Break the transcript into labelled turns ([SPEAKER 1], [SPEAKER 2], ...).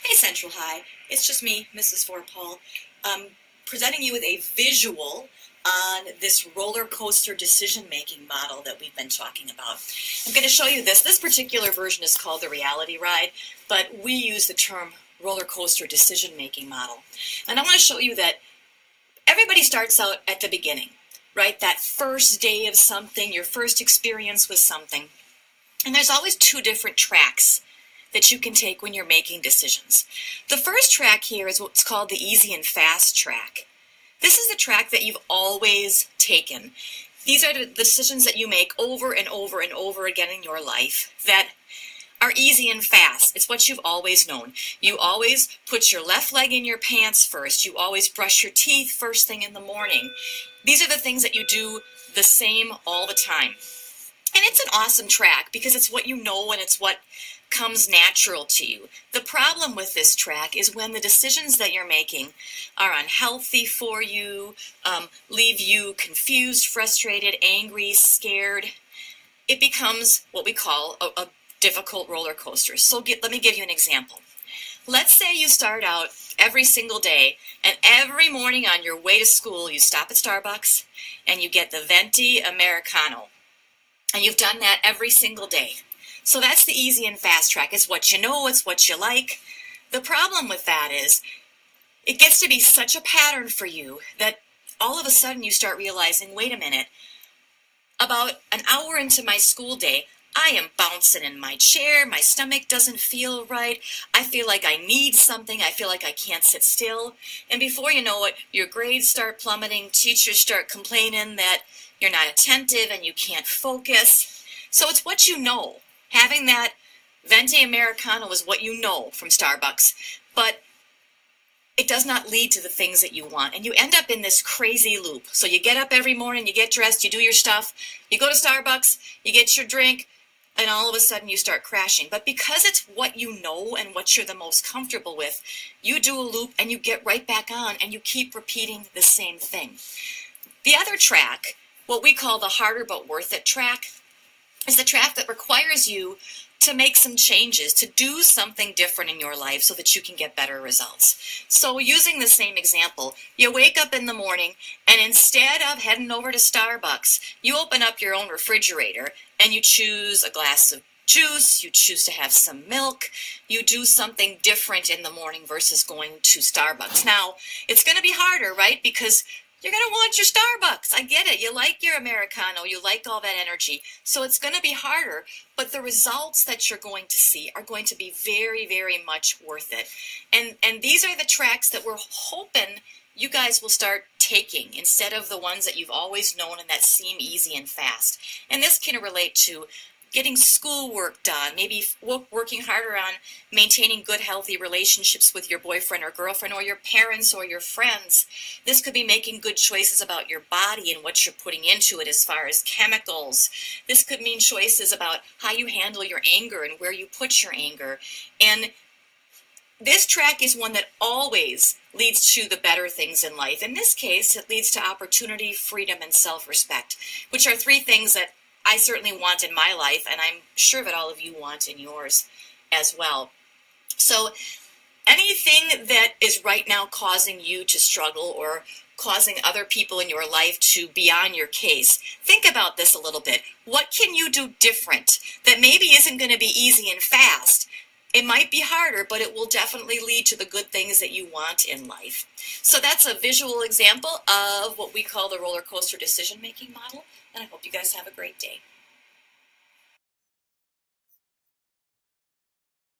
[SPEAKER 1] Hey Central High, it's just me, Mrs. Fort Paul, presenting you with a visual on this roller coaster decision-making model that we've been talking about. I'm going to show you this. This particular version is called the reality ride, but we use the term roller coaster decision-making model. And I want to show you that everybody starts out at the beginning, right? That first day of something, your first experience with something. And there's always two different tracks that you can take when you're making decisions. The first track here is what's called the easy and fast track. This is the track that you've always taken. These are the decisions that you make over and over and over again in your life that are easy and fast. It's what you've always known. You always put your left leg in your pants first. You always brush your teeth first thing in the morning. These are the things that you do the same all the time. And it's an awesome track because it's what you know and it's what comes natural to you. The problem with this track is when the decisions that you're making are unhealthy for you, leave you confused, frustrated, angry, scared, it becomes what we call a difficult roller coaster. So let me give you an example. Let's say you start out every single day, and every morning on your way to school, you stop at Starbucks and you get the venti Americano. And you've done that every single day. So that's the easy and fast track. It's what you know, it's what you like. The problem with that is it gets to be such a pattern for you that all of a sudden you start realizing, wait a minute, about an hour into my school day, I am bouncing in my chair, my stomach doesn't feel right, I feel like I need something, I feel like I can't sit still, and before you know it, your grades start plummeting, teachers start complaining that you're not attentive and you can't focus. So it's what you know. Having that venti Americano is what you know from Starbucks, but it does not lead to the things that you want, and you end up in this crazy loop. So you get up every morning, you get dressed, you do your stuff, you go to Starbucks, you get your drink, and all of a sudden you start crashing. But because it's what you know and what you're the most comfortable with, you do a loop and you get right back on and you keep repeating the same thing. The other track, what we call the harder but worth it track, is the track that requires you to make some changes, to do something different in your life so that you can get better results. So using the same example, you wake up in the morning and instead of heading over to Starbucks, you open up your own refrigerator and you choose a glass of juice, you choose to have some milk, you do something different in the morning versus going to Starbucks. Now, it's going to be harder, right? Because you're going to want your Starbucks. I get it. You like your Americano. You like all that energy. So it's going to be harder, but the results that you're going to see are going to be very, very much worth it. And these are the tracks that we're hoping you guys will start taking instead of the ones that you've always known and that seem easy and fast. And this can relate to getting schoolwork done, maybe working harder on maintaining good, healthy relationships with your boyfriend or girlfriend or your parents or your friends. This could be making good choices about your body and what you're putting into it as far as chemicals. This could mean choices about how you handle your anger and where you put your anger. And this track is one that always leads to the better things in life. In this case, it leads to opportunity, freedom, and self-respect, which are three things that I certainly want in my life, and I'm sure that all of you want in yours as well. So anything that is right now causing you to struggle or causing other people in your life to be on your case, think about this a little bit. What can you do different that maybe isn't going to be easy and fast? It might be harder, but it will definitely lead to the good things that you want in life. So that's a visual example of what we call the roller coaster decision-making model, and I hope you guys have a great day.